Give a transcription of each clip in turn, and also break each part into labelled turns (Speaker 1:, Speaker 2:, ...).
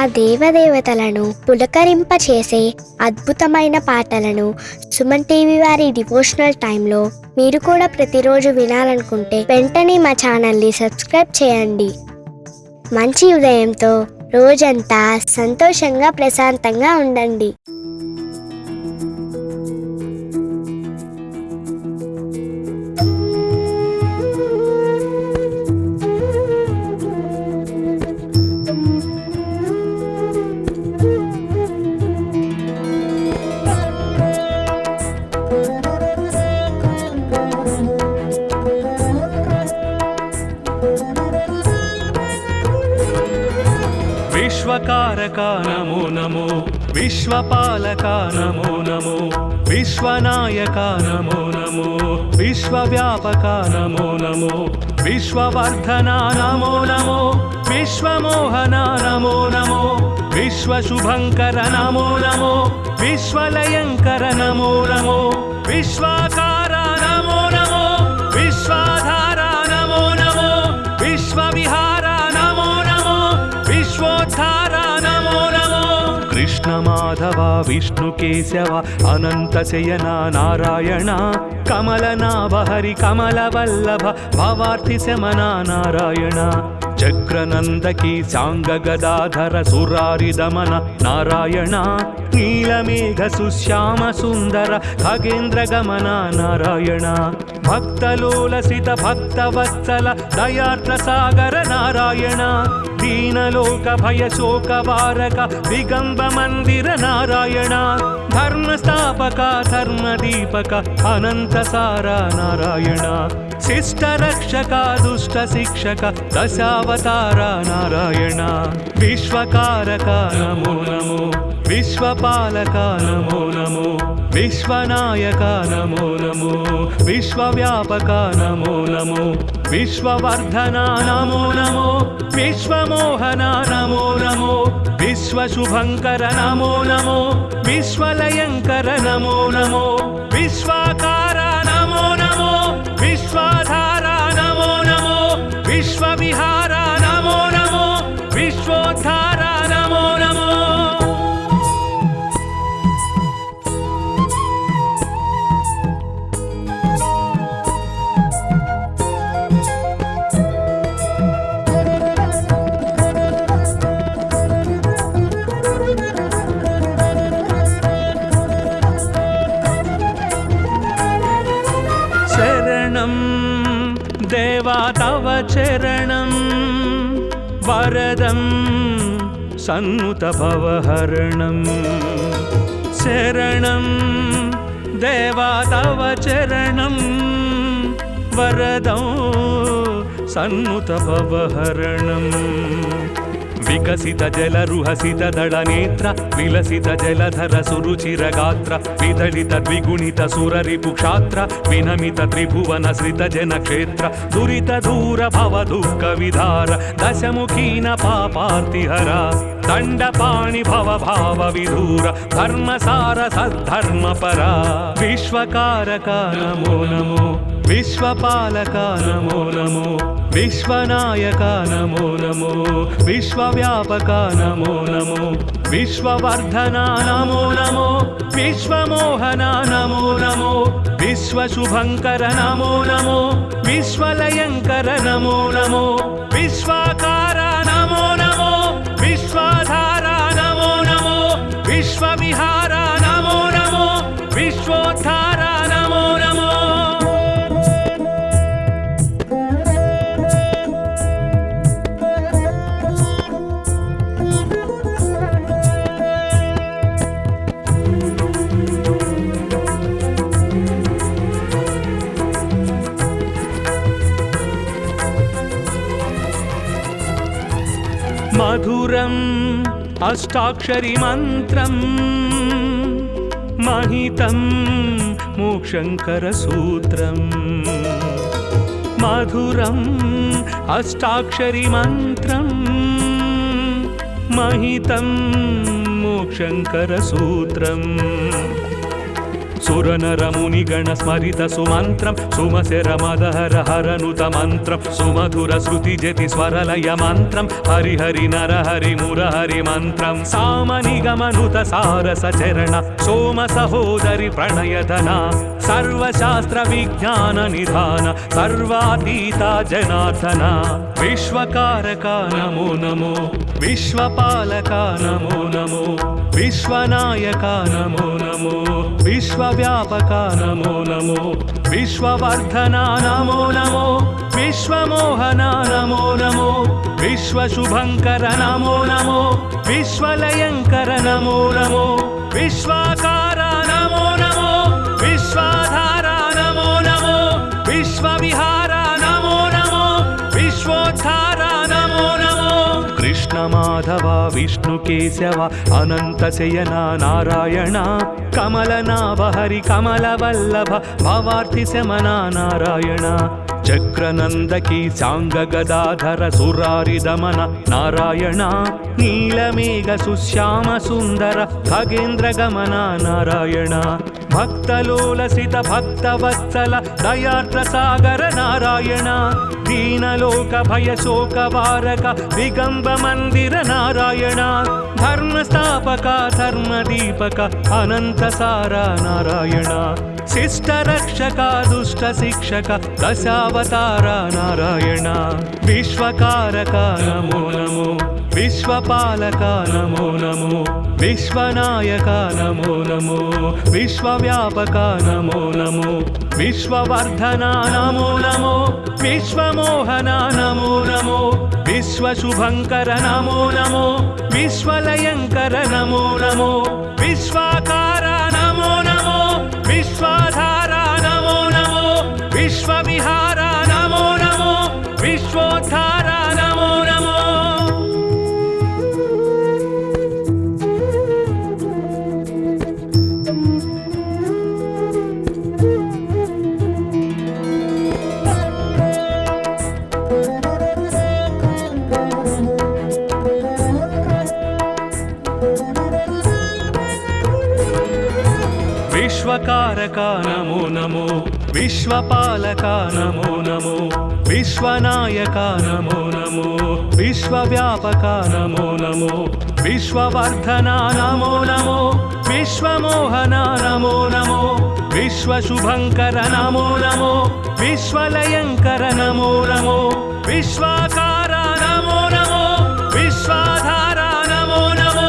Speaker 1: ఆ దేవదేవతలను పులకరింపచేసే అద్భుతమైన పాటలను సుమన్ టీవీ వారి డివోషనల్ టైంలో మీరు కూడా ప్రతిరోజు వినాలనుకుంటే వెంటనే మా ఛానల్ని సబ్స్క్రైబ్ చేయండి. మంచి ఉదయంతో రోజంతా సంతోషంగా ప్రశాంతంగా ఉండండి.
Speaker 2: విశ్వకారక నమో నమో, విశ్వపాలక నమో నమో, విశ్వనాయక నమో నమో, విశ్వవ్యాపక నమో నమో, విశ్వవర్ధన నమో నమో, విశ్వమోహన నమో నమో, విశ్వశుభంకర నమో నమో, విశ్వలయంకర నమో నమో, విశ్వాకార నమో నమో, విశ్వాధార నమో నమో, విశ్వవిహార నమో నమో, విశ్వోద్ధార నమో నమో. కృష్ణ మాధవ విష్ణు కేశవ అనంత శయన నారాయణ, కమలనాభ హరి కమల వల్లభ భవార్తి శమన నారాయణ, చక్రనందకి సాంగ గదాధర సురారి దమన నారాయణ, నీలమేఘ సుశ్యామ సుందర ఖగేంద్ర గమన నారాయణ, భక్తలోలసిత భక్తవత్సల దయార్ద్ర సాగర నారాయణ, దీనలోక భయ శోక వారక దిగంబ మందిర నారాయణ, ధర్మస్థాపక ధర్మదీపక అనంత సార నారాయణ, శిష్ట రక్షక దుష్ట శిక్షక దశావతార నారాయణ, విశ్వకారక నమో నమో, విశ్వపాలక నమో నమో, విశ్వనాయక నమో నమో, విశ్వవ్యాపక నమో నమో, విశ్వవర్ధన నమో నమో, విశ్వమోహన నమో నమో, విశ్వశుభంకర నమో నమో, విశ్వలయంకర నమో నమో, విశ్వాకార నమో నమో, విశ్వాధార నమో నమో, విశ్వవిహార నమో నమో, విశ్వోద్ధార నమో నమో. శరణం దేవా తవ చరణం, వరదం సన్నుత భవహరణం, శరణం దేవా తవ చరణం, వరదం సన్నుత భవహరణం, వికసిత జల రుహసిత దళ నేత్ర, విలసిత జలధర సురుచిర గాత్ర, విదళిత ద్విగుణిత సురరిపు క్షాత్ర, వినమిత త్రిభువన శ్రిత జన క్షేత్ర, దురిత దూర భవ దుఃఖ విధార, దశముఖీన పాపార్తిహర, దండపాణి భవ భావ విధూర, ధర్మసార సద్ధర్మపర, విశ్వకారక నమో నమో, విశ్వపాలక నమో నమో, విశ్వనాయక నమో నమో, విశ్వవ్యాపక నమో నమో, విశ్వవర్ధన నమో నమో, విశ్వమోహన నమో నమో, విశ్వశుభంకర నమో నమో, విశ్వలయంకర నమో నమో, విశ్వాకార నమో నమో, విశ్వాధార నమో నమో, విశ్వవిహార నమో నమో, విశ్వోద్ధార నమో నమో. మధురం అష్టాక్షరి మంత్రం, మహితం మోక్షంకర సూత్రం, మధురం అష్టాక్షరి మంత్రం, మహితం మోక్షంకర సూత్రం, సురనరమునిగణ స్మరిత సుమంత్రం సుమశరమదహర హరనుత మంత్రం సుమధుర శృతి జతి స్వరలయ మంత్రం హరిహరి నరహరి మురహరి మంత్రం సామనిగమనుత సారస చరణ సోమ సహోదరి ప్రణయధన సర్వశాస్త్ర విజ్ఞాన నిధాన సర్వాతీత జనార్దన విశ్వకారక నమో నమో విశ్వపాలక నమో నమో విశ్వనాయక నమో నమో విశ్వవ్యాపక నమో నమో విశ్వవర్ధన నమో నమో విశ్వమోహన నమో నమో విశ్వశుభంకర నమో నమో విశ్వలయంకర నమో నమో విశ్వాకార నమో నమో విశ్వాధార నమో నమో విశ్వవిహార నమో నమో విశ్వోద్ధార నమో నమో కృష్ణ మాధవ విష్ణు కేశవ అనంత శయన నారాయణ కమలనాభ హరి కమలవల్లభ భవార్తి శమన నారాయణ చక్రనందకి సాంగ గదాధర సురారి దమన నారాయణ నీలమేఘ సుశ్యామ సుందర ఖగేంద్ర గమన నారాయణ భక్తలోలసిత భక్తవత్సల దయార్ద్ర సాగర నారాయణ దీనలోక భయ శోక వారక దిగంబ మందిర నారాయణ ధర్మస్థాపక ధర్మదీపక అనంత సార నారాయణ శిష్ట రక్షక దుష్ట శిక్షక దశావతార నారాయణ విశ్వకారక నమో నమో విశ్వపాలక నమో నమో విశ్వనాయక నమో నమో విశ్వవ్యాపక నమో నమో విశ్వవర్ధన నమో నమో విశ్వమోహన నమో నమో విశ్వశుభంకర నమో నమో విశ్వలయంకర నమో నమో విశ్వాకార నమో నమో విశ్వాధార నమో నమో విశ్వవిహార నమో నమో విశ్వోద్ధార నమో నమో విశ్వకారక నమో నమో విశ్వపాలక నమో నమో విశ్వనాయక నమో నమో విశ్వవ్యాపక నమో నమో విశ్వవర్ధన నమో నమో విశ్వమోహన నమో నమో విశ్వశుభంకర నమో నమో విశ్వలయంకర నమో నమో విశ్వాకార నమో నమో విశ్వాధార నమో నమో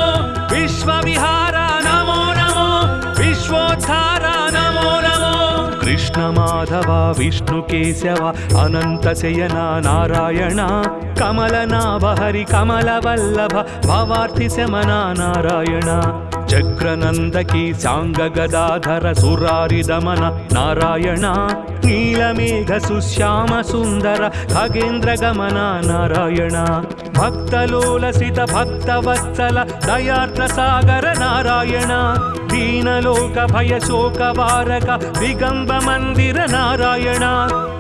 Speaker 2: విశ్వవిహార నమో నమో విశ్వోద్ధార నమో నమో కృష్ణ మాధవ విష్ణు కేశవ అనంత శయన నారాయణ కమలనాభ హరి కమలవల్లభ భవార్తి శమన నారాయణ చక్రనందకి సాంగ గదాధర సురారి దమన నారాయణ నీలమేఘ సుశ్యామ సుందర ఖగేంద్ర గమన నారాయణ భక్తలోలసిత భక్తవత్సల దయార్ద్ర సాగర నారాయణ దీనలోక భయ శోక వారక దిగంబ మందిర నారాయణ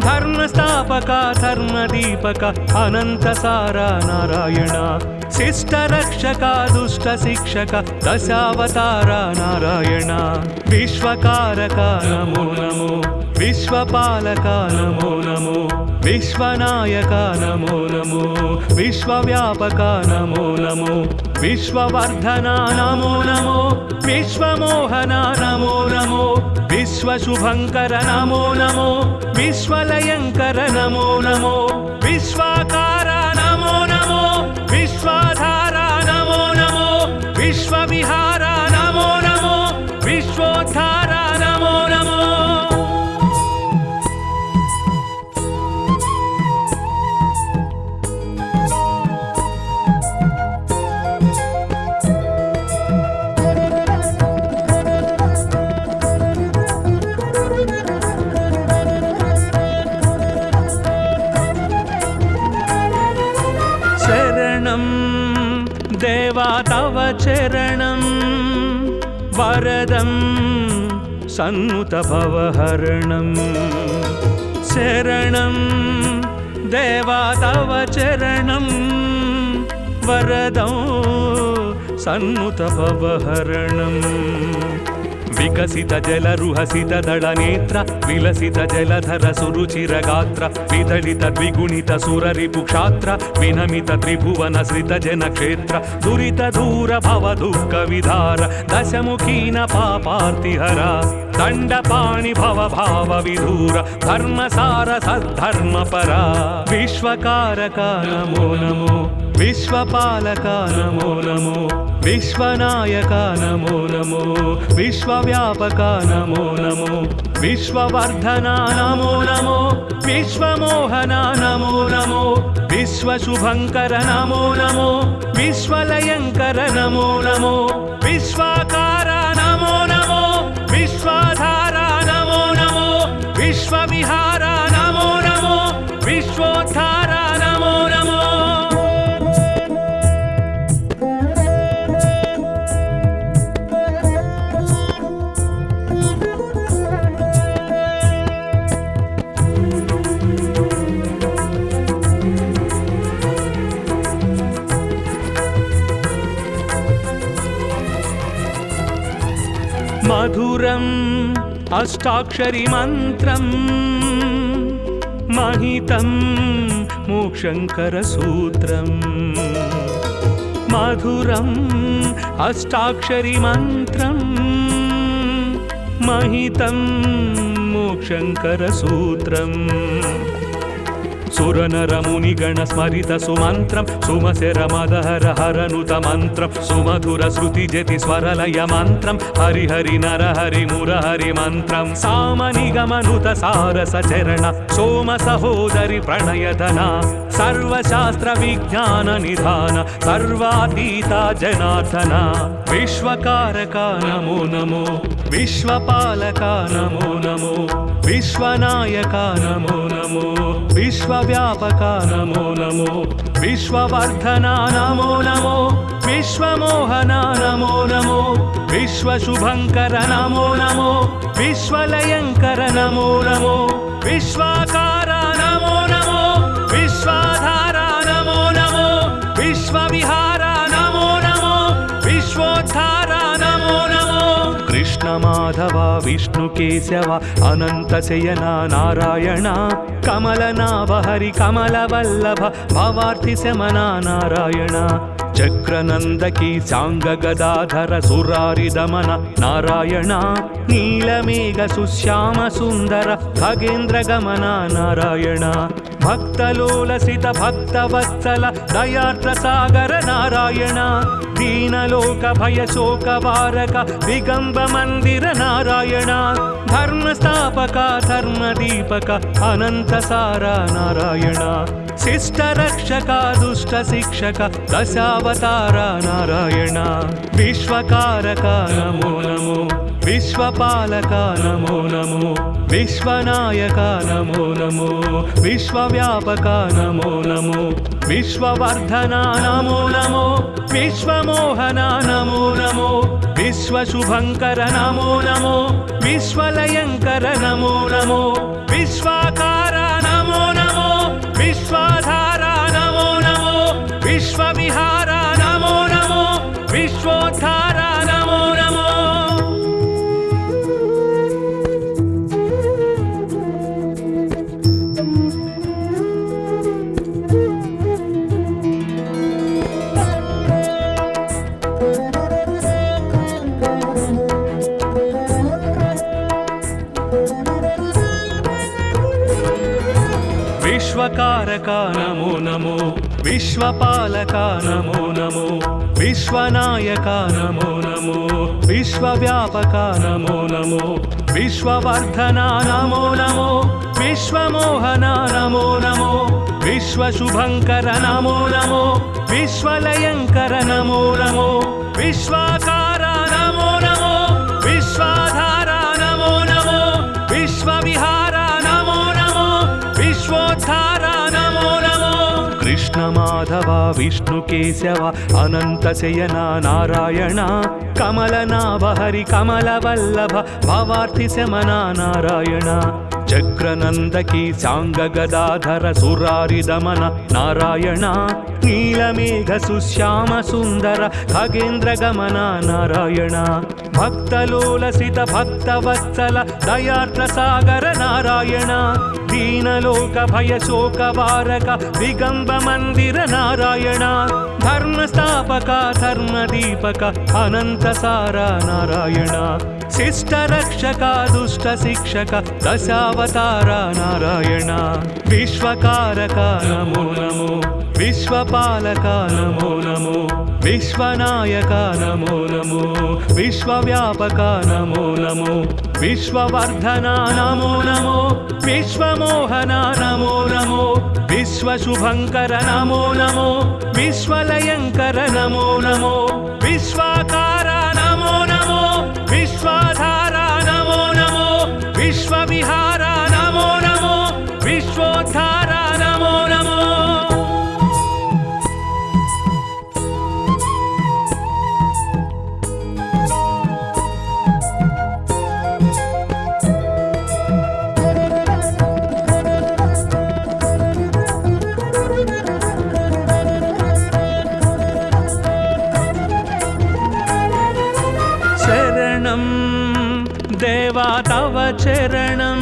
Speaker 2: ధర్మస్థాపక ధర్మదీపక అనంత సార నారాయణ శిష్ట రక్షక దుష్ట శిక్షక దశావతార నారాయణ విశ్వకారక నమో నమో విశ్వపాలక నమో నమో విశ్వనాయక నమో నమో విశ్వవ్యాపక నమో నమో విశ్వవర్ధన నమో నమో విశ్వమోహన నమో నమో విశ్వశుభంకర నమో నమో విశ్వలయంకర నమో నమో విశ్వాకార నమో నమో విశ్వాధార నమో నమో విశ్వవిహార నమో నమో విశ్వోద్ధార నమో నమో దేవా తవ చరణం వరదం సన్నుత భవహరణం శరణం దేవా తవ చరణం వరదం సన్నుత భవహరణం వికసిత జలరుహసిత దళనేత్ర విలసిత జలధర సురుచిరగాత్ర విదళిత ద్విగుణిత సురరిపుక్షాత్ర వినమిత త్రిభువన శ్రిత జనక్షేత్ర దురిత దూర భవ దుఃఖ విధార దశముఖీన పాపార్తిహర దండపాణి భవ భావ విధూర ధర్మసార సద్ధర్మపరా విశ్వకారక నమో నమో విశ్వపాలక నమో నమో విశ్వనాయక నమో నమో విశ్వవ్యాపక నమో నమో విశ్వవర్ధన నమో నమో విశ్వమోహన నమో నమో విశ్వశుభంకర నమో నమో విశ్వలయంకర నమో నమో విశ్వాకార నమో నమో విశ్వాధార నమో నమో విశ్వవిహార నమో నమో విశ్వోద్ధార నమో నమో మధురం అష్టాక్షరి మంత్రం మహితం మోక్షంకర సూత్రం మధురం అష్టాక్షరి మంత్రం మహితం మోక్షంకర సూత్రం సురనరమునిగణ స్మరిత సుమంత్రం సుమశర మదహర హరనుత మంత్రం సుమధుర శృతి జతి స్వరలయ మంత్రం హరిహరి నరహరి మురహరి మంత్రం సామనిగమనుత సారస చరణ సోమ సహోదరి ప్రణయధన సర్వశాస్త్ర విజ్ఞాన నిధాన సర్వాతీత జనార్దన విశ్వకారక నమో నమో విశ్వపాలక నమో నమో విశ్వనాయక నమో నమో విశ్వవ్యాపక నమో నమో విశ్వవర్ధన నమో నమో విశ్వమోహన నమో నమో విశ్వశుభంకర నమో నమో విశ్వలయంకర నమో నమో విశ్వాకార నమో నమో విశ్వాధార నమో నమో విశ్వవిహార నమో నమో విశ్వోద్ధార నమో నమో కృష్ణ మాధవ విష్ణు కేశవ అనంత శయన నారాయణ కమలనాభ హరి కమల వల్లభ భవార్థి శమన నారాయణ చక్రనందకి సాంగ గదాధర సురారి దమన నారాయణ నీలమేఘ సుశ్యామ సుందర ఖగేంద్ర గమన నారాయణ భక్తలోలసిత భక్తవత్సల దయార్ద్ర సాగర నారాయణ దీనలోక భయ శోక వారక దిగంబ మందిర నారాయణ ధర్మస్థాపక ధర్మదీపక అనంత సార నారాయణ శిష్ట రక్షక దుష్ట శిక్షక దశావతార నారాయణ విశ్వకారక నమో నమో విశ్వపాలక నమో నమో విశ్వనాయక నమో నమో విశ్వవ్యాపక నమో నమో విశ్వవర్ధన నమో నమో విశ్వమోహన నమో నమో విశ్వశుభంకర నమో నమో విశ్వలయంకర నమో నమో విశ్వాకార నమో నమో విశ్వాధార నమో నమో విశ్వవిహార నమో నమో విశ్వోద్ధార నమో నమో విశ్వకారక నమో నమో విశ్వపాలక నమో నమో విశ్వనాయక నమో నమో విశ్వవ్యాపక నమో నమో విశ్వవర్ధన నమో నమో విశ్వమోహన నమో నమో విశ్వశుభంకర నమో నమో విశ్వలయంకర నమో నమో విశ్వాకార నమో నమో విశ్వాధార నమో నమో విశ్వవిహార నమో నమో విశ్వోద్ధార నమో నమో కృష్ణ మాధవ విష్ణు కేశవ అనంత శయన నారాయణ కమలనాభ హరి కమల వల్లభ భవార్థి శమన నారాయణ చక్రనందకి సాంగ గదాధర సురారి దమన నారాయణ నీలమేఘ సుశ్యామ సుందర ఖగేంద్ర గమన నారాయణ భక్తలోలసిత భక్తవత్సల దయార్ద్ర సాగర నారాయణ దీనలోక భయ శోక వారక దిగంబ మందిర నారాయణ ధర్మస్థాపక ధర్మదీపక అనంత సార నారాయణ శిష్ట రక్షక దుష్ట శిక్షక దశావతార నారాయణ విశ్వకారక నమో నమో విశ్వపాలక నమో నమో విశ్వనాయక నమో నమో విశ్వవ్యాపక నమో నమో విశ్వవర్ధన నమో నమో విశ్వమోహన నమో నమో విశ్వశుభంకర నమో నమో విశ్వలయంకర నమో నమో విశ్వాకార నమో నమో విశ్వాధార నమో నమో విశ్వవిహార నమో నమో విశ్వోద్ధార నమో నమో దేవా తవ చరణం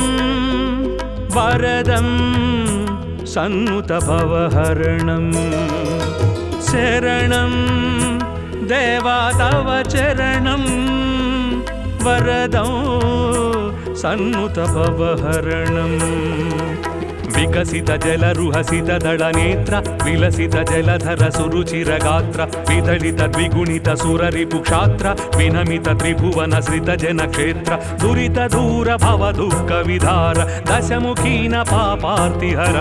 Speaker 2: వరదం సన్నుత భవహరణం శరణం దేవా తవ చరణం వరదం సన్నుత భవహరణం వికసిత జలరుహసిత దళ నేత్ర విలసిత జలధర సురుచిర గాత్ర విదళిత ద్విగుణిత సురరిపు క్షాత్ర వినమిత త్రిభువన శ్రిత జన క్షేత్ర దురిత దూర భవ దుఃఖ విధార దశముఖీన పాపార్తిహర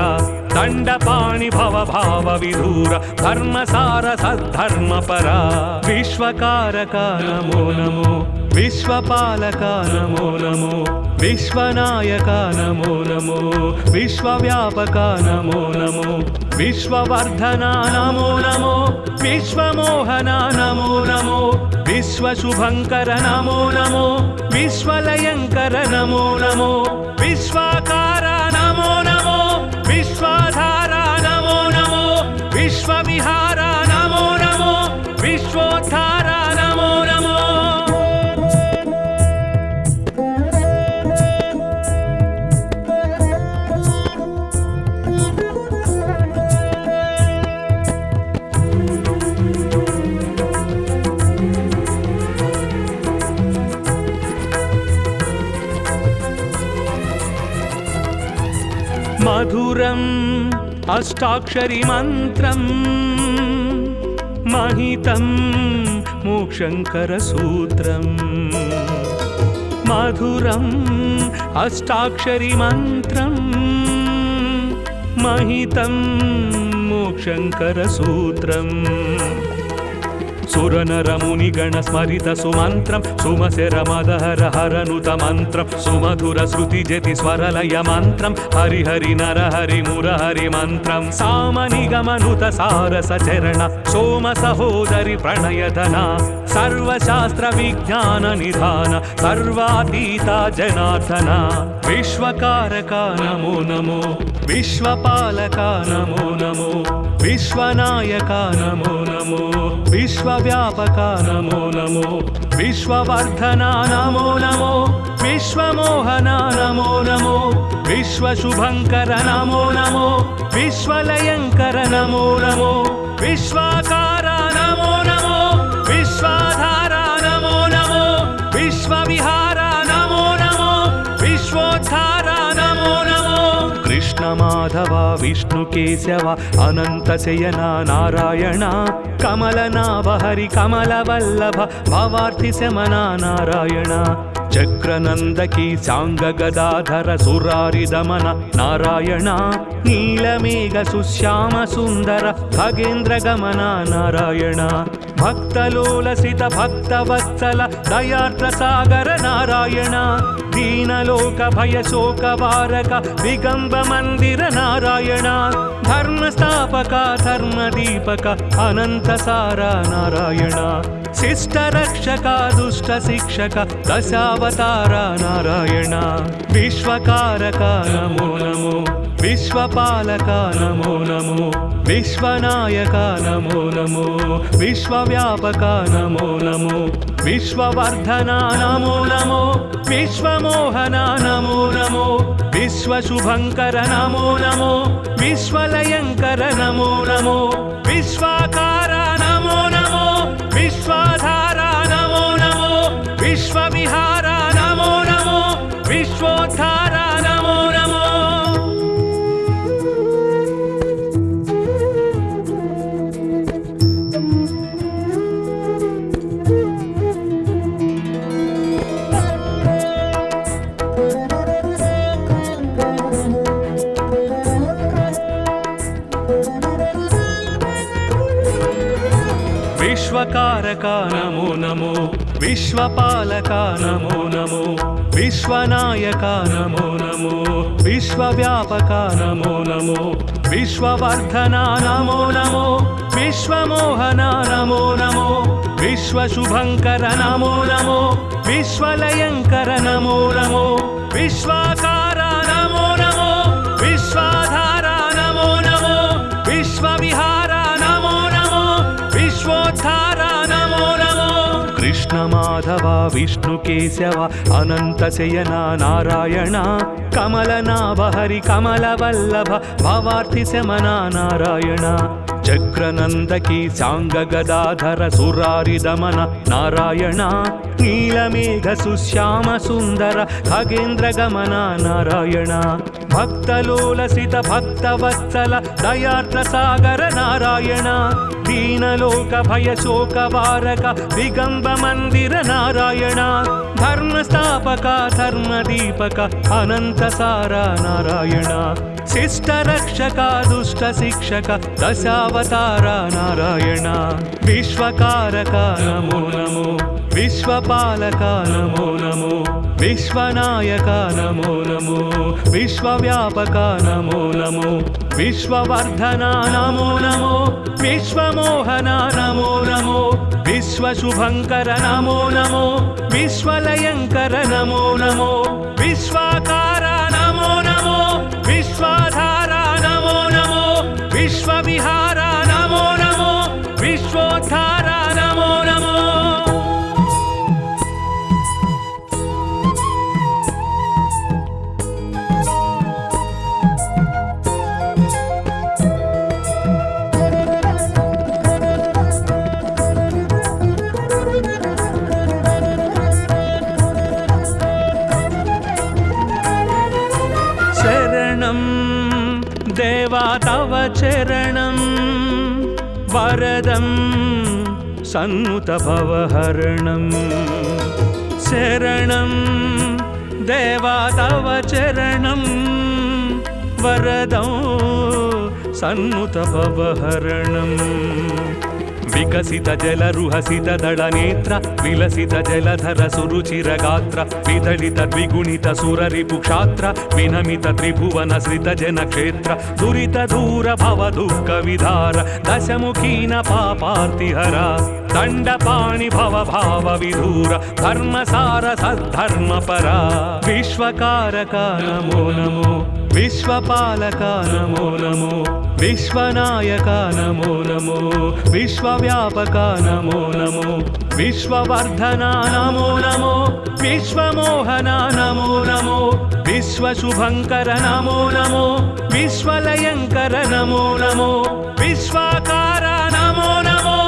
Speaker 2: దండపాణి భవ భావ విధూర ధర్మసార సద్ధర్మపర విశ్వకారక నమో నమో విశ్వపాలక నమో నమో విశ్వనాయక నమో నమో విశ్వవ్యాపక నమో నమో విశ్వవర్ధన నమో నమో విశ్వమోహన నమో నమో విశ్వశుభంకర నమో నమో విశ్వలయంకర నమో నమో విశ్వాకార నమో నమో విశ్వాధార నమో నమో విశ్వవిహార నమో నమో విశ్వోద్ధార నమో నమో మధురం అష్టాక్షరి మంత్రం మహితం మోక్షంకర సూత్రం మధురం అష్టాక్షరి మంత్రం మహితం మోక్షంకర సూత్రం సురనరముని గణ స్మరిత సుమంత్రం సుమశర మదహర హరనుత మంత్రం సుమధుర శృతి జతి స్వరలయ మంత్రం హరిహరి నరహరి మురహరి మంత్రం సామనిగమనుత సారస చరణ సోమ సహోదరి ప్రణయధన సర్వశాస్త్ర విజ్ఞాన నిధాన సర్వాతీత జనార్దన విశ్వకారక నమో నమో విశ్వపాలక నమో నమో విశ్వనాయక నమో నమో విశ్వవ్యాపక నమో నమో విశ్వవర్ధన నమో నమో విశ్వమోహన నమో నమో విశ్వశుభంకర నమో నమో విశ్వలయంకర నమో నమో విశ్వాకార నమో నమో విశ్వాధార నమో నమో విశ్వవిహార నమో నమో విశ్వోద్ధార నమో నమో కృష్ణ మాధవ విష్ణు కేశవ అనంత శయన నారాయణ కమలనాభ హరి కమల వల్లభ భవార్తి శమన నారాయణ చక్రనందకి సాంగ గదాధర సురారి దమన నారాయణ నీలమేఘ సుశ్యామ సుందర ఖగేంద్ర గమన నారాయణ భక్తలోలసిత భక్తవత్సల దయార్ద్ర సాగర నారాయణ దీనలోక భయ శోక వారక దిగంబ మందిర నారాయణ ధర్మస్థాపక ధర్మదీపక అనంత సార నారాయణ శిష్ట రక్షక దుష్ట శిక్షక దశావతార నారాయణ విశ్వకారక నమో నమో విశ్వపాలక నమో నమో విశ్వనాయక నమో నమో విశ్వవ్యాపక నమో నమో విశ్వవర్ధన నమో నమో విశ్వమోహన నమో నమో విశ్వశుభంకర నమో నమో విశ్వలయంకర నమో నమో విశ్వాకార నమో నమో విశ్వాధార నమో నమో విశ్వవిహార నమో నమో విశ్వోద్ధార నమో నమో విశ్వకారక నమో నమో విశ్వపాలక నమో నమో విశ్వనాయక నమో నమో విశ్వవ్యాపక నమో నమో విశ్వవర్ధన నమో నమో విశ్వమోహన నమో నమో విశ్వశుభంకర నమో నమో విశ్వలయంకర నమో నమో విశ్వాకార నమో నమో విశ్వాధార నమో నమో విశ్వవిహార నమో నమో విశ్వోద్ధార నమో నమో కృష్ణ మాధవ విష్ణు కేశవ అనంత శయన నారాయణ కమలనాభ హరి కమల వల్లభ భవార్థి శమన నారాయణ చక్రనందకి సాంగ గదాధర సురారి దమన నారాయణ నీలమేఘ సుశ్యామ సుందర ఖగేంద్ర గమన నారాయణ భక్తలోలసిత భక్తవత్సల దయార్ద్ర సాగర నారాయణ దీనలోక భయ శోక వారక దిగంబ మందిర నారాయణ ధర్మస్థాపక ధర్మదీపక అనంత సార నారాయణ శిష్ట రక్షక దుష్ట శిక్షక దశావతార నారాయణ విశ్వకారక నమో నమో విశ్వపాలక నమో నమో విశ్వనాయక నమో నమో విశ్వవ్యాపక నమో నమో విశ్వవర్ధన నమో నమో విశ్వమోహన నమో నమో విశ్వశుభంకర నమో నమో విశ్వలయంకర నమో నమో విశ్వాకార నమో నమో విశ్వాధార నమో నమో విశ్వవిహార నమో నమో విశ్వోద్ధార నమో నమో దేవా తవ చరణం వరదం సన్నుత భవహరణం శరణం దేవా తవ చరణం వరదం సన్నుత భవహరణం వికసిత జలరుహసిత దళ నేత్ర విలసిత జలధర సురుచిర గాత్ర విదళిత ద్విగుణిత సురరిపు క్షాత్ర వినమిత త్రిభువన శ్రిత జన క్షేత్ర దురిత దూర భవ దుఃఖ విధార దశముఖీన పాపార్తిహర దండపాణి భవ భావ విధూర ధర్మసార సద్ధర్మ పరా విశ్వకారక నమో నమో విశ్వపాలక నమో నమో విశ్వనాయక నమో నమో విశ్వవ్యాపక నమో నమో విశ్వవర్ధన నమో నమో విశ్వమోహన నమో నమో విశ్వశుభంకర నమో నమో విశ్వలయంకర నమో నమో విశ్వాకార నమో నమో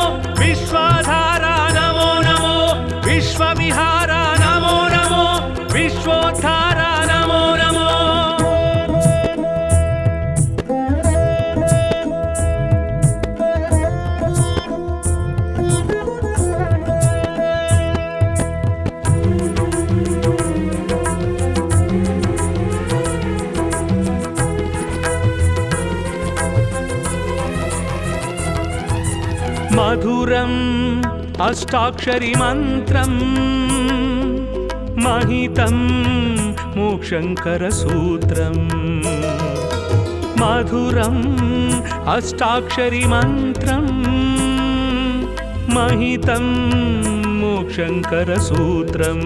Speaker 2: విశ్వాధార నమో నమో విశ్వవిహార నమో నమో విశ్వోద్ధార నమో నమో మధురం అష్టాక్షరి మంత్రం మహితం మోక్షంకర సూత్రం మధురం అష్టాక్షరి మంత్రం మహితం మోక్షంకర సూత్రం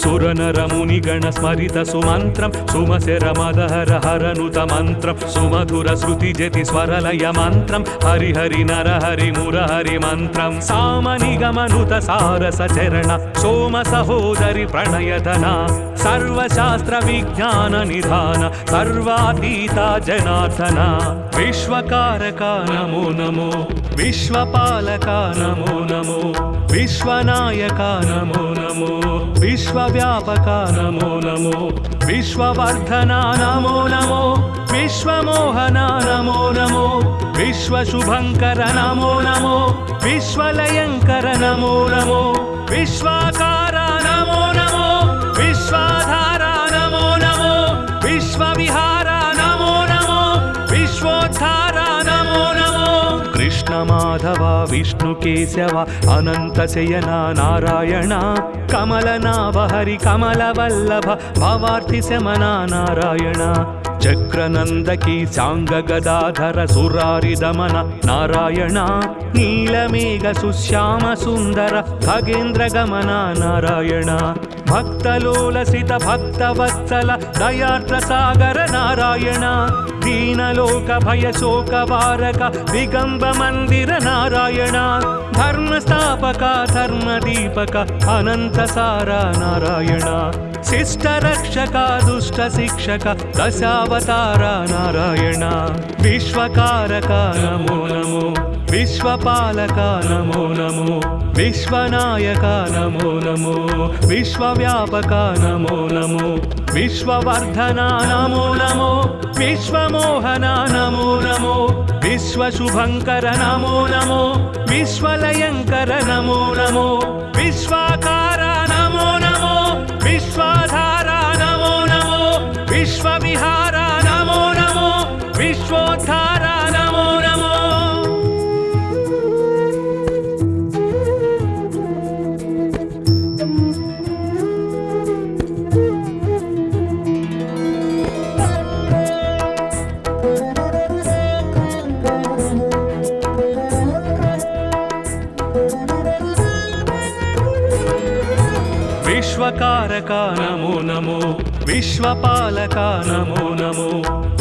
Speaker 2: సురనరమునిగణ స్మరిత సుమంత్రం సుమశర మదహర హరనుత మంత్రం సుమధుర శృతి జతి స్వరలయ మంత్రం హరిహరి నరహరి మురహరి మంత్రం సామనిగమనుత సారస చరణ సోమ సహోదరి ప్రణయధన సర్వశాస్త్ర విజ్ఞాన నిధాన సర్వాతీత జనార్దన విశ్వకారక నమో నమో విశ్వపాలక నమో నమో విశ్వనాయక నమో నమో విశ్వవ్యాపక నమో నమో విశ్వవర్ధన నమో నమో విశ్వమోహన నమో నమో విశ్వశుభంకర నమో నమో విశ్వలయంకర నమో నమో విశ్వాకార నమో నమో విశ్వాధార నమో నమో విశ్వవిహార నమో నమో విశ్వోద్ధార నమో నమో కృష్ణ మాధవ విష్ణు కేశవ అనంత శయన నారాయణ కమలనాభ హరి కమలవల్లభ భవార్తి శమన నారాయణ చక్రనందకి సాంగ గదాధర సురారి దమన నారాయణ నీలమేఘ సుశ్యామ సుందర ఖగేంద్ర గమన నారాయణ భక్తలోలసిత భక్తవత్సల దయార్ద్ర సాగర నారాయణ దీనలోక భయ శోక వారక దిగంబ మందిర నారాయణ ధర్మస్థాపక ధర్మదీపక అనంత సార నారాయణ శిష్ట రక్షక దుష్ట శిక్షక దశావతార నారాయణ విశ్వకారక నమో నమో విశ్వపాలక నమో నమో విశ్వనాయక నమో నమో విశ్వవ్యాపక నమో నమో విశ్వవర్ధన నమో నమో విశ్వమోహన నమో నమో విశ్వశుభంకర నమో నమో విశ్వలయంకర నమో నమో విశ్వాకార నమో నమో విశ్వాధార నమో నమో విశ్వవిహార నమో నమో విశ్వోద్ధార నమో నమో విశ్వకారక నమో నమో విశ్వపాలక నమో నమో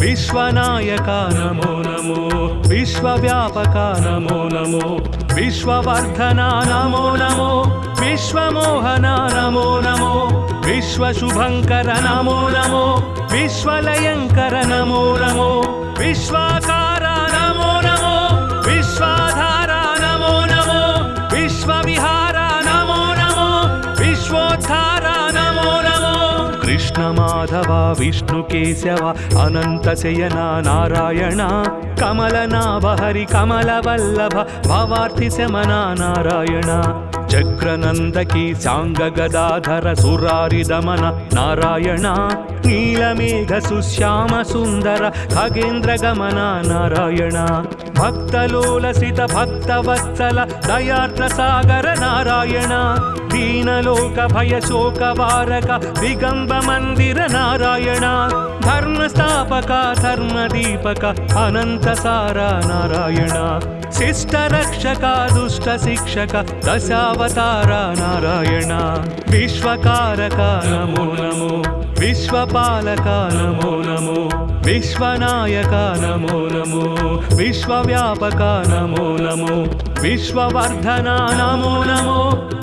Speaker 2: విశ్వనాయక నమో నమో విశ్వవ్యాపక నమో నమో విశ్వవర్ధన నమో నమో విశ్వమోహన నమో నమో విశ్వశుభంకర నమో నమో విశ్వలయంకర నమో నమో విశ్వాకార నమో నమో విశ్వాధార నమో నమో విశ్వవిహార నమో నమో విశ్వోద్ధార నమో నమో కృష్ణ మాధవ విష్ణు కేశవ అనంత శయన నారాయణ కమలనాభ హరి కమలవల్లభ భవార్తి శమన నారాయణ చక్రనందకి సాంగ గదాధర సురారి దమన నారాయణ నీలమేఘ సుశ్యామ సుందర ఖగేంద్ర గమన నారాయణ భక్తలోలసిత భక్తవత్సల దయార్ద్ర సాగర నారాయణ దీనలోక భయ శోక వారక దిగంబ మందిర నారాయణ ధర్మస్థాపక ధర్మదీపక అనంత సార నారాయణ శిష్ట రక్షక దుష్ట శిక్షక దశావతార నారాయణ విశ్వకారక నమో నమో విశ్వపాలక నమో నమో విశ్వనాయక నమో నమో విశ్వవ్యాపక నమో నమో విశ్వవర్ధన నమో నమో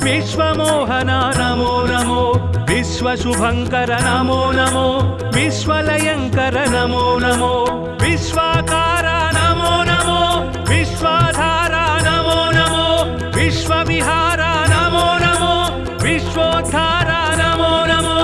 Speaker 2: విశ్వమోహన నమో నమో విశ్వశుభంకర నమో నమో విశ్వలయంకర నమో నమో విశ్వాకార నమో నమో విశ్వాధార నమో నమో విశ్వవిహార నమో నమో విశ్వోద్ధార నమో నమో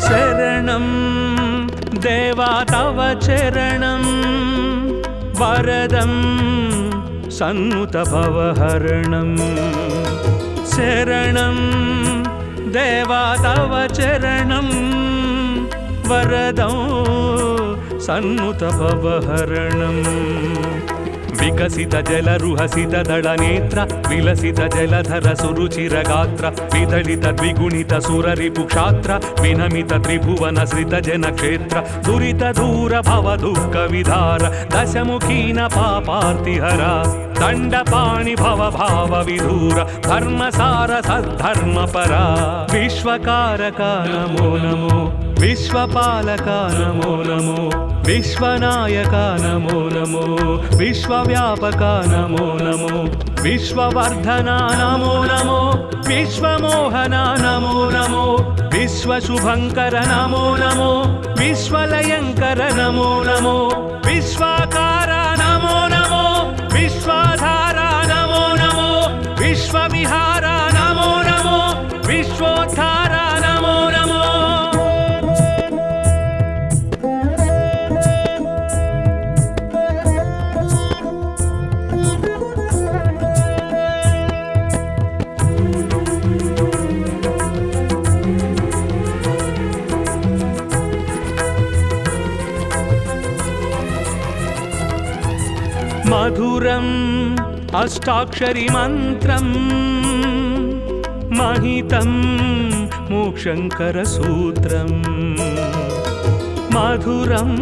Speaker 2: శరణం దేవా తవ చరణం వరదం సన్నుత భవహరణం శరణం దేవా తవ చరణం వరదం సన్నుత భవహరణం వికసిత జలరుహసిత దళనేత్ర విలసిత జలధర సురుచిరగాత్ర విదళిత ద్విగుణిత సురరిపు క్షాత్ర వినమిత త్రిభువన శ్రిత జన క్షేత్ర దురిత దూర భవ దుఃఖ విధార దశముఖీన పాపార్తిహర దండపాణి భవ భావ విధూర ధర్మసార సద్ధర్మ పరా విశ్వకారక నమో నమో విశ్వపాలక నమో నమో విశ్వనాయక నమో నమో విశ్వవ్యాపక నమో నమో విశ్వవర్ధన నమో నమో విశ్వమోహన నమో నమో విశ్వశుభంకర నమో నమో విశ్వలయంకర నమో నమో విశ్వాకార నమో నమో విశ్వాధార నమో నమో విశ్వవిహార నమో నమో విశ్వోద్ధార నమో నమో మధురం అష్టాక్షరి మంత్రం మహితం మోక్షంకర సూత్రం మధురం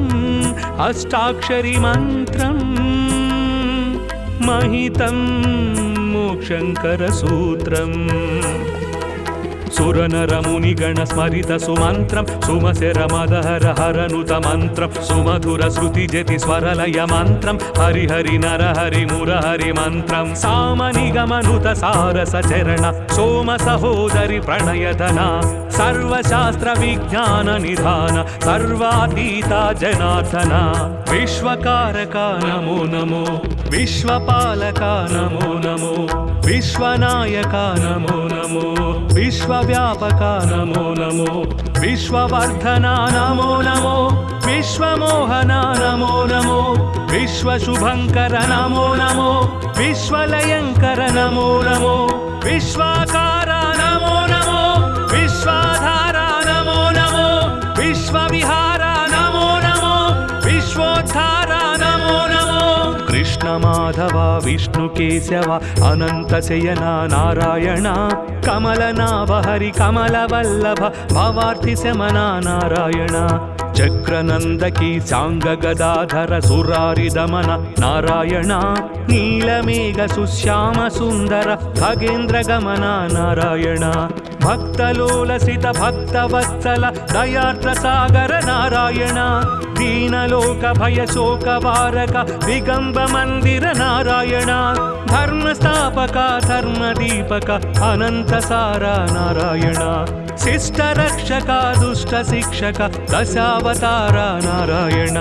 Speaker 2: అష్టాక్షరి మంత్రం మహితం మోక్షంకర సూత్రం సురనరముని గణ స్మరిత సుమంత్రం సుమశర మదహర హరనుత మంత్రం సుమధుర శృతి జతి స్వరలయ మంత్రం హరిహరి నరహరి మురహరి మంత్రం సామని గమనుత సారస చరణ సోమ సహోదరి ప్రణయధన సర్వశాస్త్ర విజ్ఞాన నిధాన సర్వాతీత జనార్దన విశ్వకారక నమో నమో విశ్వపాలక నమో నమో విశ్వనాయక నమో నమో విశ్వవ్యాపక నమో నమో విశ్వవర్ధన నమో నమో విశ్వమోహన నమో నమో విశ్వశుభంకర నమో నమో విశ్వలయంకర నమో నమో విశ్వాకార నమో నమో విశ్వాధార నమో నమో విశ్వవిహార నమో నమో విశ్వోద్ధార నమో నమో కృష్ణ మాధవ విష్ణు కేశవ అనంత శయన నారాయణ కమలనాభ హరి కమల వల్లభ భవార్థి శమన నారాయణ చక్రనందకి సాంగ గదాధర సురారి దమన నారాయణ నీలమేఘ సుశ్యామ సుందర ఖగేంద్ర గమన నారాయణ భక్తలోలసిత భక్తవత్సల దయార్ద్ర సాగర నారాయణ దీనలోక భయ శోక వారక దిగంబ మందిర నారాయణ ధర్మ స్థాపక ధర్మ దీపక అనంత సార నారాయణ శిష్ట రక్షక దుష్ట శిక్షక దశావతార నారాయణ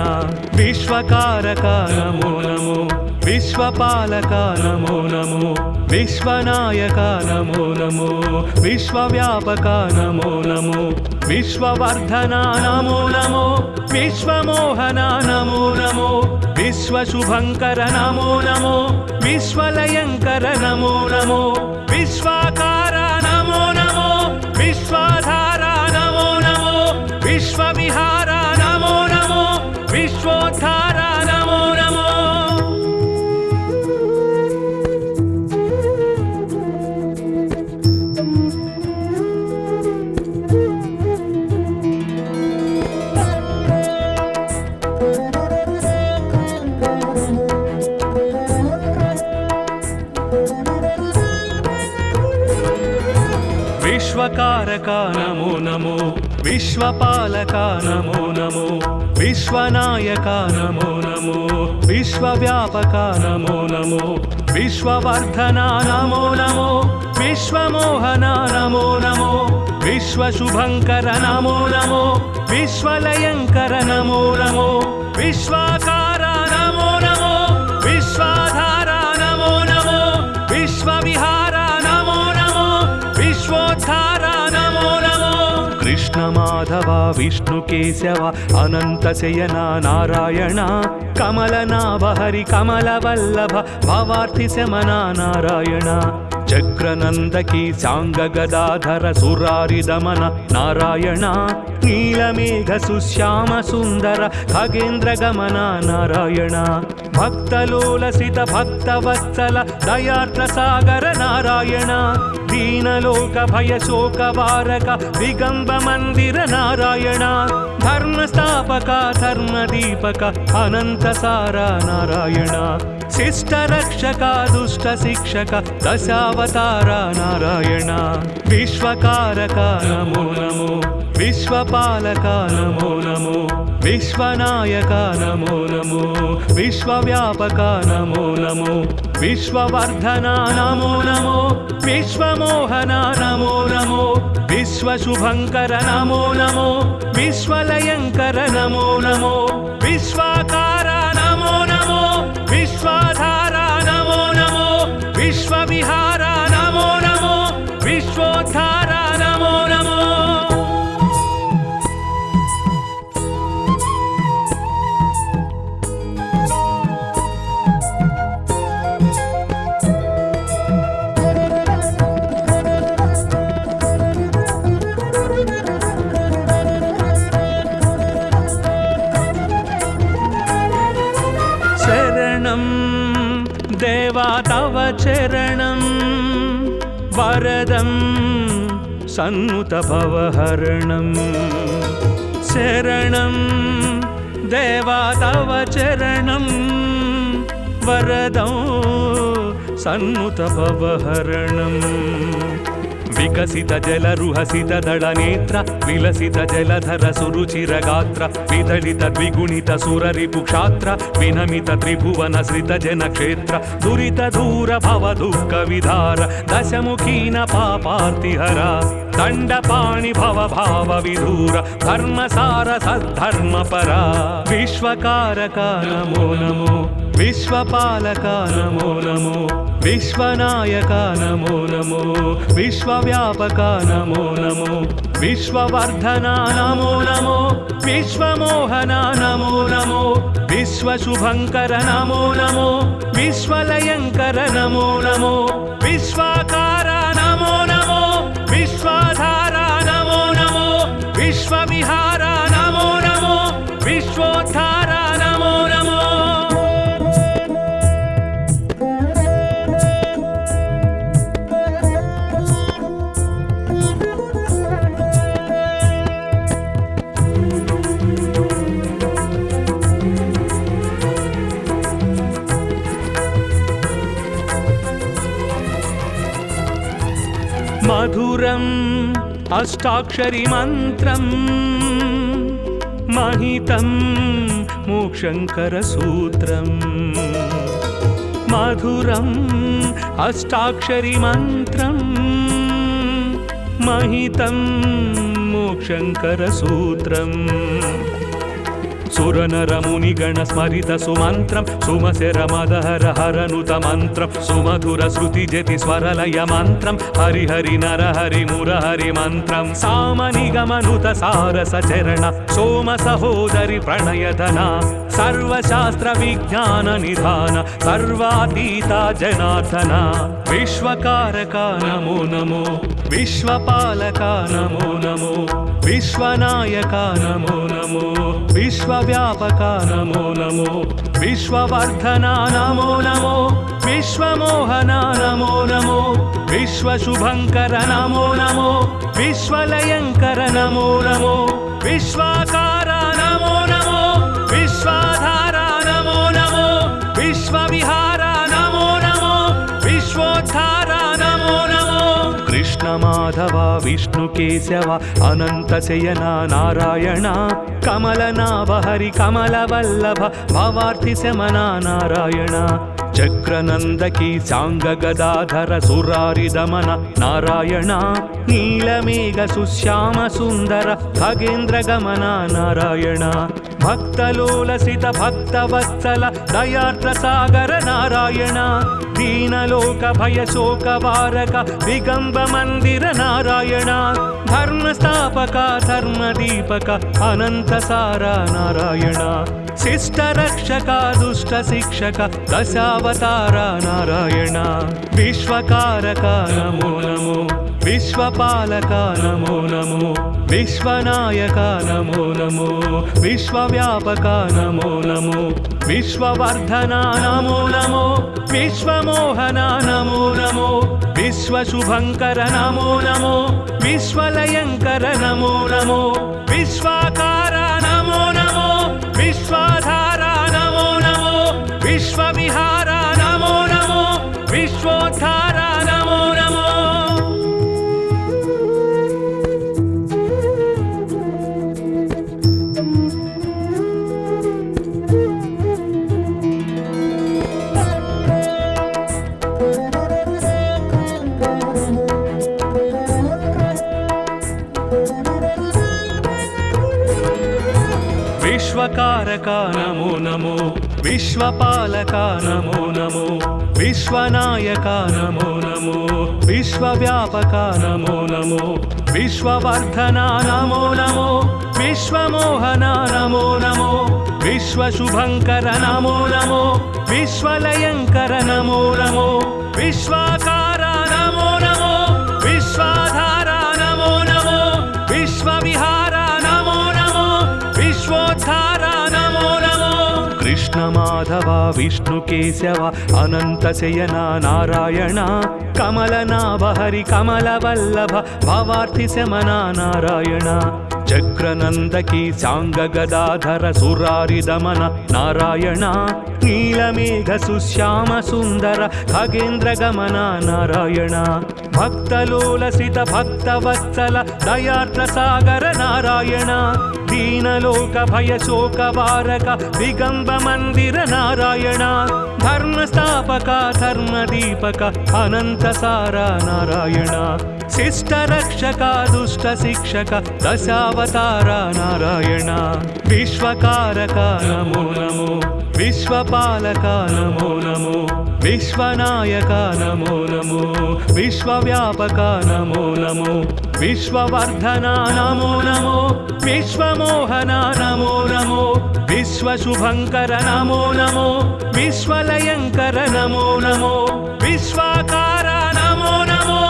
Speaker 2: విశ్వకారక నమో నమో విశ్వపాలక నమో నమో విశ్వనాయక నమో నమో విశ్వవ్యాపక నమో నమో విశ్వవర్ధన నమో నమో విశ్వమోహన నమో నమో విశ్వశుభంకర నమో నమో విశ్వలయంకర నమో నమో విశ్వాకార నమో నమో విశ్వాధార నమో నమో విశ్వవిహార నమో నమో విశ్వోద్ధార నమో నమో విశ్వకారక నమో నమో విశ్వపాలక నమో నమో విశ్వనాయక నమో నమో విశ్వవ్యాపక నమో నమో విశ్వవర్ధన నమో నమో విశ్వమోహన నమో నమో విశ్వశుభంకర నమో నమో విశ్వలయంకర నమో నమో విశ్వాకార నమో నమో విశ్వాధార నమో నమో విశ్వవిహార నమో నమో విశ్వోద్ధార నమో నమో కృష్ణ మాధవ విష్ణు కేశవ అనంత శయన నారాయణ కమలనాభ హరి కమల వల్లభ భవార్థి శమన నారాయణ చక్రనందకి సాంగ గదాధర సురారి దమన నారాయణ నీలమేఘ సుశ్యామ సుందర ఖగేంద్ర గమన నారాయణ భక్తలోలసిత భక్తవత్సల దయార్ద్ర సాగర నారాయణ దీనలోక భయ శోక వారక దిగంబ మందిర నారాయణ ధర్మస్థాపక ధర్మదీపక అనంత సార నారాయణ శిష్ట రక్షక దుష్ట శిక్షక దశావతార నారాయణ విశ్వకారక నమో నమో విశ్వపాలక నమో నమో విశ్వనాయక నమో నమో విశ్వవ్యాపక నమో నమో విశ్వవర్ధన నమో నమో విశ్వమోహన నమో నమో విశ్వశుభంకర నమో నమో విశ్వలయంకర నమో నమో విశ్వాకార నమో నమో విశ్వాధార నమో నమో విశ్వవిహార నమో నమో విశ్వోద్ధార నమో నమో శరణం దేవా తవ చరణం వరదం సన్నుత భవహరణం శరణం దేవా తవ చరణం వరదం సన్నుత భవహరణం వికసిత జలరుహసిత దళనేత్ర విలసిత జలధర సురుచిర గాత్ర విదళిత ద్విగుణిత సురరిపు క్షాత్ర వినమిత త్రిభువన శ్రిత జన క్షేత్ర దురిత దూర భవ దుఃఖ విధార దశముఖీన పాపార్తిహర దండపాణి భవ భావ విధూర ధర్మసార సద్ధర్మ పరా విశ్వకారక నమో నమో విశ్వపాలక నమో నమో విశ్వనాయక నమో నమో విశ్వవ్యాపక నమో నమో విశ్వవర్ధన నమో నమో విశ్వమోహన నమో నమో విశ్వశుభంకర నమో నమో విశ్వలయంకర నమో నమో విశ్వాకార నమో నమో విశ్వాధార నమో నమో విశ్వవిహార నమో నమో విశ్వోద్ధార నమో నమో మధురం అష్టాక్షరి మంత్రం మహితం మోక్షంకర సూత్రం మధురం అష్టాక్షరి మంత్రం మహితం మోక్షంకర సూత్రం సురనరముని గణ స్మరిత సుమంత్రం సుమశర మదహర హరనుత మంత్రం సుమధుర శృతి జతి స్వరలయ మంత్రం హరిహరి నరహరి మురహరి మంత్రం సామని గమనుత సారస చరణ సోమ సహోదరి ప్రణయధన సర్వశాస్త్ర విజ్ఞాన నిధాన సర్వాతీత జనార్దన విశ్వకారక నమో నమో విశ్వపాలక నమో నమో విశ్వనాయక నమో నమో విశ్వవ్యాపక నమో నమో విశ్వవర్ధన నమో నమో విశ్వమోహన నమో నమో విశ్వశుభంకర నమో నమో విశ్వలయంకర నమో నమో విశ్వాకార నమో నమో విశ్వాధార నమో నమో విశ్వవిహార నమో నమో విశ్వోద్ధార నమో నమో కృష్ణ మాధవ విష్ణు కేశవ అనంత శయన నారాయణ కమలనాభ హరి కమల వల్లభ భవార్థి శమన నారాయణ చక్రనందకి సాంగ గదాధర సురారి దమన నారాయణ నీలమేఘ సుశ్యామ సుందర ఖగేంద్ర గమన నారాయణ భక్తలోలసిత భక్తవత్సల దయార్ద్ర సాగర నారాయణ దీనలోక భయ శోక వారక దిగంబ మందిర నారాయణ ధర్మస్థాపక ధర్మదీపక అనంతసార నారాయణ శిష్టరక్షక దుష్ట శిక్షక దశావతార నారాయణ విశ్వకారక నమో నమో విశ్వపాలక నమో నమో విశ్వనాయక నమో నమో విశ్వవ్యాపక నమో నమో విశ్వవర్ధన నమో నమో విశ్వమోహన నమో నమో విశ్వశుభంకర నమో నమో విశ్వలయంకర నమో నమో విశ్వాకార నమో నమో విశ్వాధార నమో నమో విశ్వవిహార నమో నమో విశ్వోద్ధార నమో నమో విశ్వకారక నమో నమో విశ్వపాలక నమో నమో విశ్వనాయక నమో నమో విశ్వవ్యాపక నమో నమో విశ్వవర్ధన నమో నమో విశ్వమోహన నమో నమో విశ్వశుభంకర నమో నమో విశ్వలయంకర నమో నమో విశ్వాకార నమో నమో విశ్వాధార నమో నమో విశ్వవిహార నమో నమో విశ్వోద్ధార నమో నమో కృష్ణ మాధవ విష్ణు కేశవ అనంత శయన నారాయణ కమలనాభ హరి కమల వల్లభ భవార్తి శమన నారాయణ చక్రనందకి సాంగ గదాధర సురారి దమన నారాయణ నీలమేఘ సుశ్యామ సుందర ఖగేంద్ర గమన నారాయణ భక్తలోలసిత భక్తవత్సల దయార్ద్ర సాగర నారాయణ దీనలోక భయ శోక వారక దిగంబ మందిర నారాయణ ధర్మస్థాపక ధర్మదీపక అనంతసార నారాయణ శిష్టరక్షక దుష్ట శిక్షక దశావతార నారాయణ విశ్వకారక నమో నమో విశ్వపాలక నమో నమో విశ్వనాయక నమో నమో విశ్వవ్యాపక నమో నమో విశ్వవర్ధన నమో నమో విశ్వమోహన నమో నమో విశ్వశుభంకర నమో నమో విశ్వలయంకర నమో నమో విశ్వాకార నమో నమో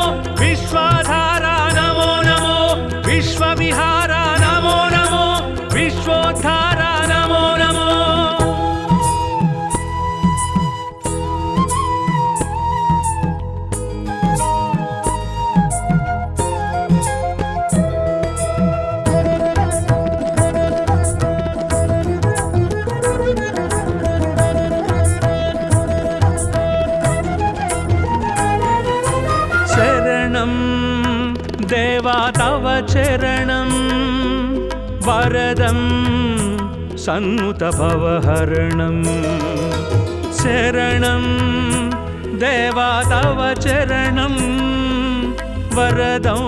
Speaker 2: విశ్వాధార నమో నమో విశ్వవిహార నమో నమో విశ్వోద్ధార నమో నమో శరణం దేవా తవ చరణం వరదం సన్నుత భవహరణం శరణం దేవా తవ చరణం వరదం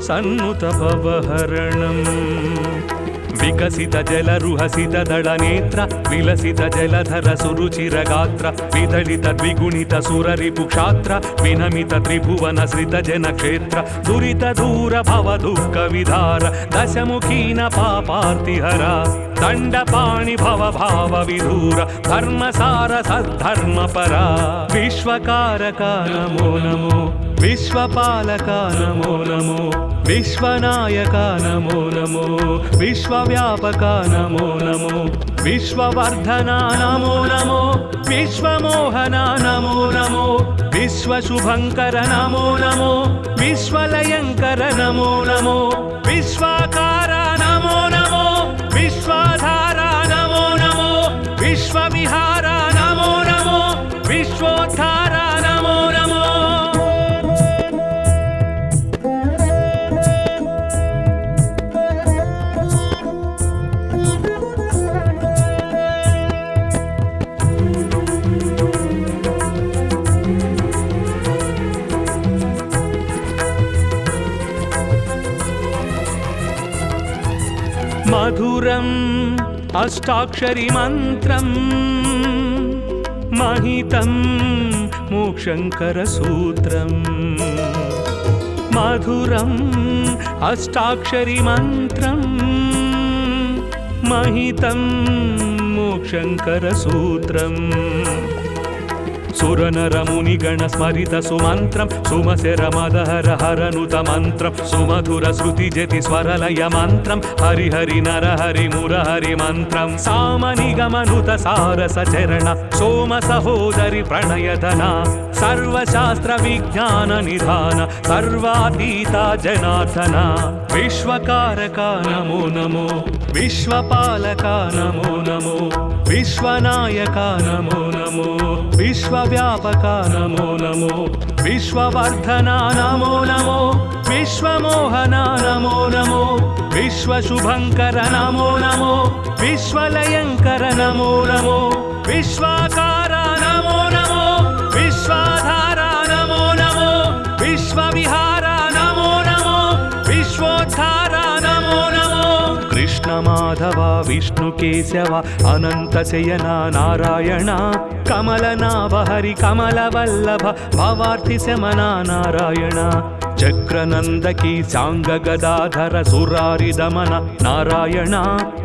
Speaker 2: సన్నుత భవహరణం వికసిత జలరుహసిత దళనేత్ర విలసిత జలధర సురుచిర గాత్ర విదళిత ద్విగుణిత సురరిపు క్షాత్ర వినమిత త్రిభువన శ్రిత జన క్షేత్ర దురిత దూర భవ దుఃఖ విధార దశముఖీన పాపార్తిహర దండపాణి భవ భావ విధూర ధర్మసార సద్ధర్మ పరా విశ్వకారక నమో నమో విశ్వపాలక నమో నమో విశ్వనాయక నమో నమో విశ్వవ్యాపక నమో నమో విశ్వవర్ధన నమో నమో విశ్వమోహన నమో నమో విశ్వశుభంకర నమో నమో విశ్వలయంకర నమో నమో విశ్వాకార నమో నమో విశ్వాధార నమో నమో విశ్వవిహార నమో నమో విశ్వోద్ధార నమో నమో మధురం అష్టాక్షరి మంత్రం మహితం మోక్షంకర సూత్రం మధురం అష్టాక్షరి మంత్రం महितं मोक्षंकर सूत्रम् सुरनरमुनिगण स्मरित सुमन्त्रं सुमशरमदहर हरनुत मन्त्रं सुमधुर श्रुतिजति स्वरलय मन्त्रं हरि हरि नर हरि मुरहरि मन्त्रं सामनिगमनुत सारस चरण सोम सहोदरि प्रणयधना सर्वशास्त्र विज्ञान निधान सर्वातीता जनार्दना विश्वकारका नमो नमो विश्वपालका नमो नमो विश्वनायका नमो नमो विश्वव्यापका नमो नमो विश्ववर्धना नमो नमो विश्वमोहना नमो नमो विश्वशुभंकर नमो नमो विश्वलयंकर नमो नमो विश्वाकारा नमो नमो विश्वाधारा नमो नमो विश्वविहारा नमो नमो विश्वोद्धारा नमो नमो कृष्ण माधव विष्णु केशव अनंत शयना नारायण कमलनाभ हरि कमलवल्लभ भवार्थि शमना नारायण चक्रनंदकी सांग गदाधर सुरारि दमन नारायण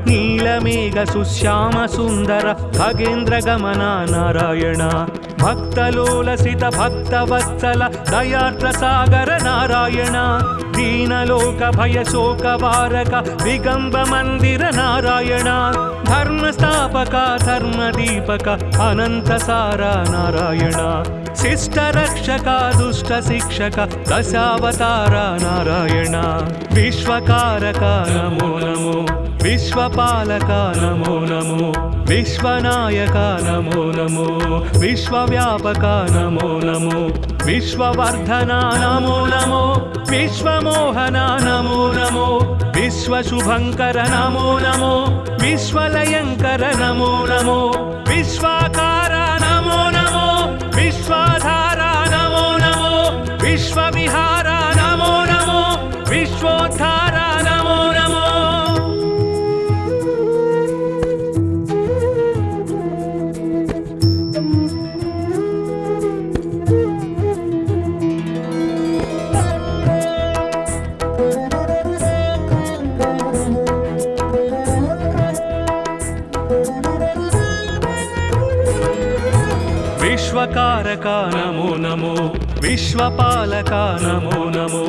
Speaker 2: नीलमेघ सुश्याम सुंदर खगेन्द्र गमन नारायण भक्तलोलसित भक्तवत्सल दयार्द्र सागर नारायण दीनलोक भय शोक वारक दिगंब मंदिर नारायण धर्मस्थापक धर्मदीपक अनंत सारा नारायण शिष्ट रक्षक दुष्ट शिक्षक दशावतार नारायण विश्वकारक नमो नमो विश्वपालक नमो नमो विश्वनायक नमो नमो विश्वव्यापक नमो नमो विश्ववर्धना नमो नमो विश्वमोहना नमो नमो विश्वशुभंकर नमो नमो विश्वलयंकर नमो नमो विश्वाकारा नमो नमो विश्वाधारा नमो नमो विश्वविहारा नमो नमो विश्वोद्धारा नमो नमो विश्वकारका नमो नमो विश्वपालका नमो नमो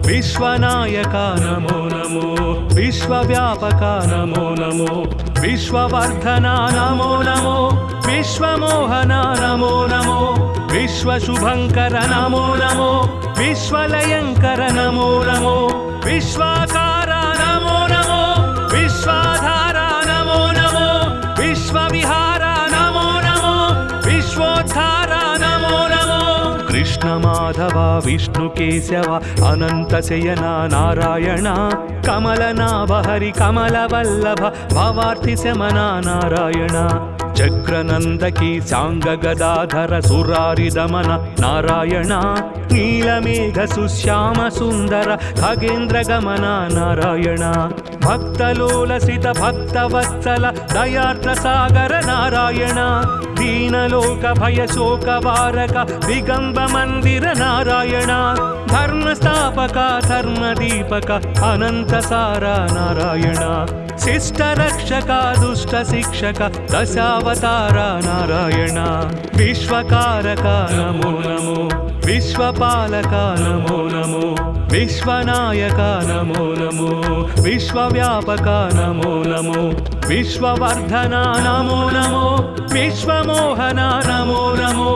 Speaker 2: विश्वनायका नमो नमो विश्वव्यापका नमो नमो विश्ववर्धना नमो नमो विश्वमोहना नमो नमो विश्वशुभंकर नमो नमो विश्वलयंकर नमो नमो विश्वाकारा नमो नमो विश्वाधारा नमो नमो विश्वविहारा नमो नमो विश्वोद्धारा नमो नमो कृष्ण माधव विष्णु केशव अनंत शयना नारायण कमलनाभ हरि कमलवल्लभ भवार्थि शमना नारायण चक्रनंदकी सांग गदाधर सुरारि दमन नारायण नीलमेघ सुश्याम सुंदर खगेन्द्र गमन नारायण भक्तलोलसित भक्तवत्सल दयार्द्र सागर नारायण दीनलोक भय शोक वारक दिगंब मंदिर नारायण धर्मस्थापक धर्मदीपक अनंत सारा नारायण शिष्ट रक्षक दुष्ट शिक्षक दशावतार नारायण विश्वकारक नमो नमो विश्वपालक नमो नमो विश्वनायक नमो नमो विश्वव्यापक नमो नमो विश्ववर्धना नमो नमो विश्वमोहना नमो नमो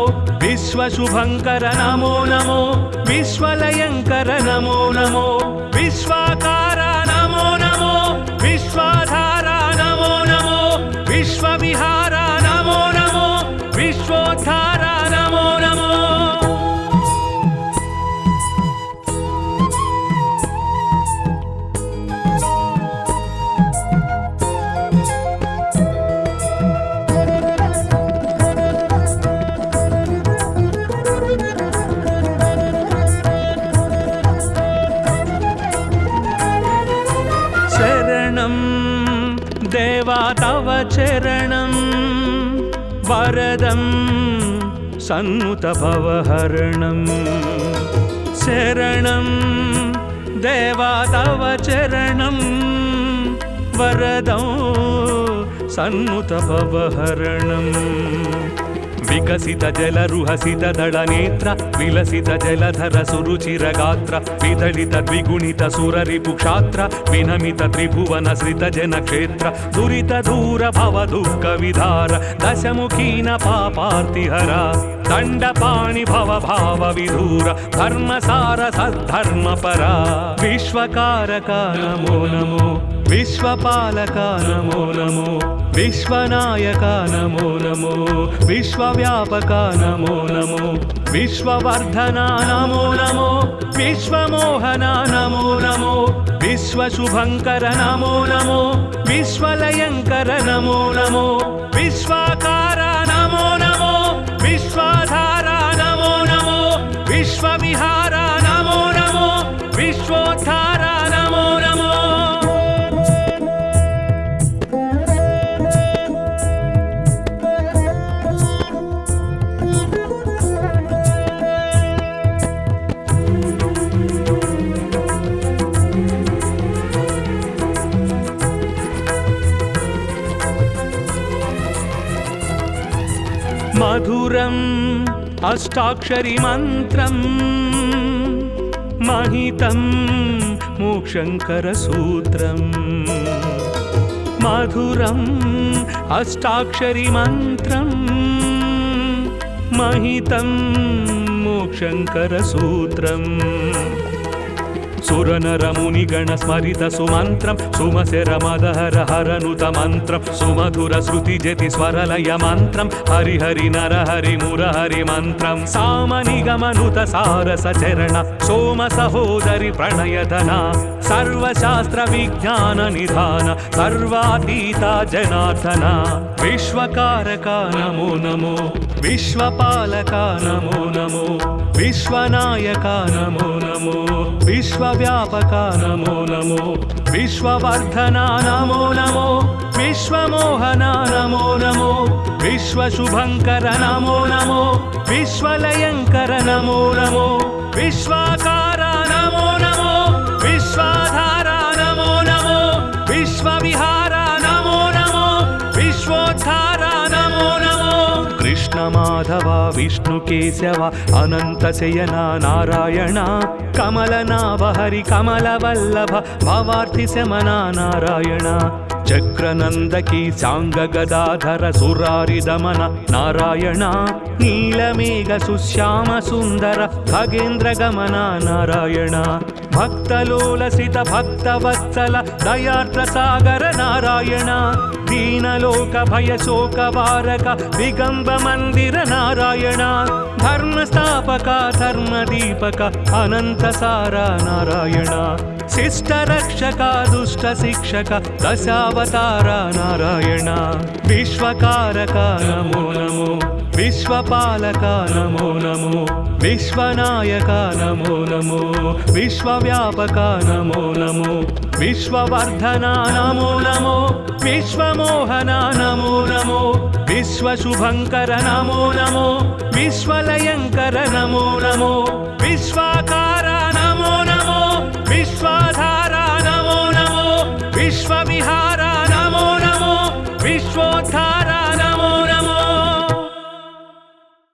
Speaker 2: विश्वशुभंकर नमो नमो विश्वलयंकर नमो नमो विश्वाकारा नमो नमो विश्वाधारा नमो नमो विश्वविहारा नमो नमो विश्वोद्धारा नमो नमो देवा तव चरणं वरदं सन्नुत भवहरणं शरणं देवा तव चरणं वरदं सन्नुतभवहरणम् विकसित जलरुहसित दळनेत्र विलसित जलधर सुरुचिरगात्र विदलित द्विगुणित सुररिपुक्षात्र विनमित त्रिभुवन सृत जनक्षेत्र दुरित दूर भव दुःख विधार दशमुखीन पापार्तिहरा दण्डपाणि भव भाव विधूर धर्मसार सद्धर्मपरा विश्वकारका नमो नमो विश्वपालका नमो नमो विश्वनायका नमो नमो विश्वव्यापका नमो नमो विश्ववर्धना नमो नमो विश्वमोहना नमो नमो विश्वशुभङ्कर नमो नमो विश्वलयङ्कर नमो नमो विश्वाकारा नमो नमो विश्वाधारा नमो नमो विश्वविहारा नमो नमो विश्वोद्धारा नमो नमो मधुरम् अष्टाक्षरी मन्त्रं महितं मोक्षङ्करसूत्रम् मधुरम् अष्टाक्षरी मन्त्रं महितं मोक्षङ्करसूत्रम् सुरनरमुनिगण स्मरित सुमन्त्रं सुमशरमदहर हरनुत मन्त्रं सुमधुर श्रुतिजति स्वरलय मन्त्रं हरि हरि नर हरि मुरहरि मन्त्रं सामनिगमनुत सारस चरण सोम सहोदरि प्रणयधना सर्वशास्त्र विज्ञान निधान सर्वातीता जनार्दना विश्वकारका नमो नमो विश्वपालका नमो नमो विश्वनायका नमो नमो विश्वव्यापका नमो नमो विश्ववर्धना नमो नमो विश्वमोहना नमो नमो विश्वशुभङ्कर नमो नमो विश्वलयङ्कर नमो नमो विश्वाकारा नमो नमो विश्वाधारा नमो नमो विश्वविहारा नमो नमो विश्वोद्धारा नमो नमो कृष्ण माधव विष्णु केशव अनंत शयना नारायण कमलनाभ हरि कमलवल्लभ भवार्थि शमना नारायण चक्रनंदकी सांग गदाधर सुरारि दमन नारायण नीलमेघ सुश्याम सुंदर खगेन्द्र गमन नारायण भक्तलोलसित भक्तवत्सल दयार्द्र सागर नारायण दीनलोक भय शोक वारक दिगंब मंदिर नारायण धर्मस्थापक धर्मदीपक अनंत सारा नारायण शिष्ट रक्षक दुष्ट शिक्षक दशावतार नारायण विश्वकारक नमो नमो विश्वपालक नमो नमो विश्वनायक नमो नमो विश्वव्यापक नमो नमो विश्ववर्धना नमो नमो विश्वमोहना नमो नमो विश्वशुभङ्कर नमो नमो विश्वलयङ्कर नमो नमो विश्वाकारा नमो नमो विश्वाधारा नमो नमो विश्वविहारा नमो नमो विश्वोद्धारा